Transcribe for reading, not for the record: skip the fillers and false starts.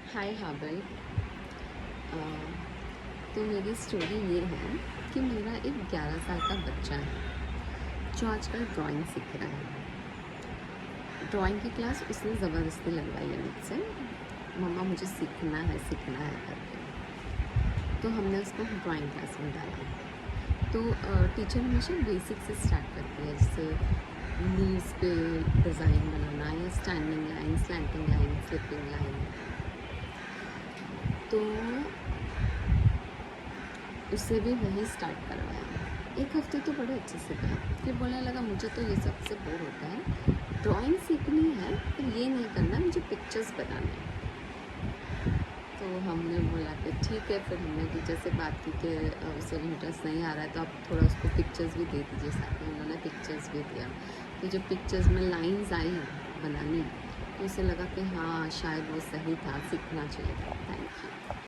हाय Hubble. अ, तो मेरी story ये है कि मेरा एक 11 साल का बच्चा है जो आजकल ड्राइंग सीख रहा है। ड्राइंग की क्लास उसने ज़बरदस्ती लगवाई है मुझसे। मम्मा मुझे सीखना है करके। तो हमने उसको ड्राइंग क्लास में डाला। तो टीचर हमेशा बेसिक से स्टार्ट करती है, जैसे लीव्स पे डिज़ाइन बनाना या standing line, slanting line, slipping line. तो उससे भी वही स्टार्ट करवाया। एक हफ्ते तो बड़े अच्छे से गया, फिर बोलने लगा मुझे तो ये सबसे बोर होता है, ड्राइंग सीखनी है पर ये नहीं करना, मुझे पिक्चर्स बनाने हैं। तो हमने बोला कि ठीक है। फिर हमने टीचर से बात की कि उसे इंटरेस्ट नहीं आ रहा है तो आप थोड़ा उसको पिक्चर्स भी दे दीजिए साथ में। उन्होंने पिक्चर्स भी दिया। तो जब पिक्चर्स में लाइंस आई बनानी तो उसे लगा कि हाँ शायद वो सही था, सीखना चाहिए था। Thank you.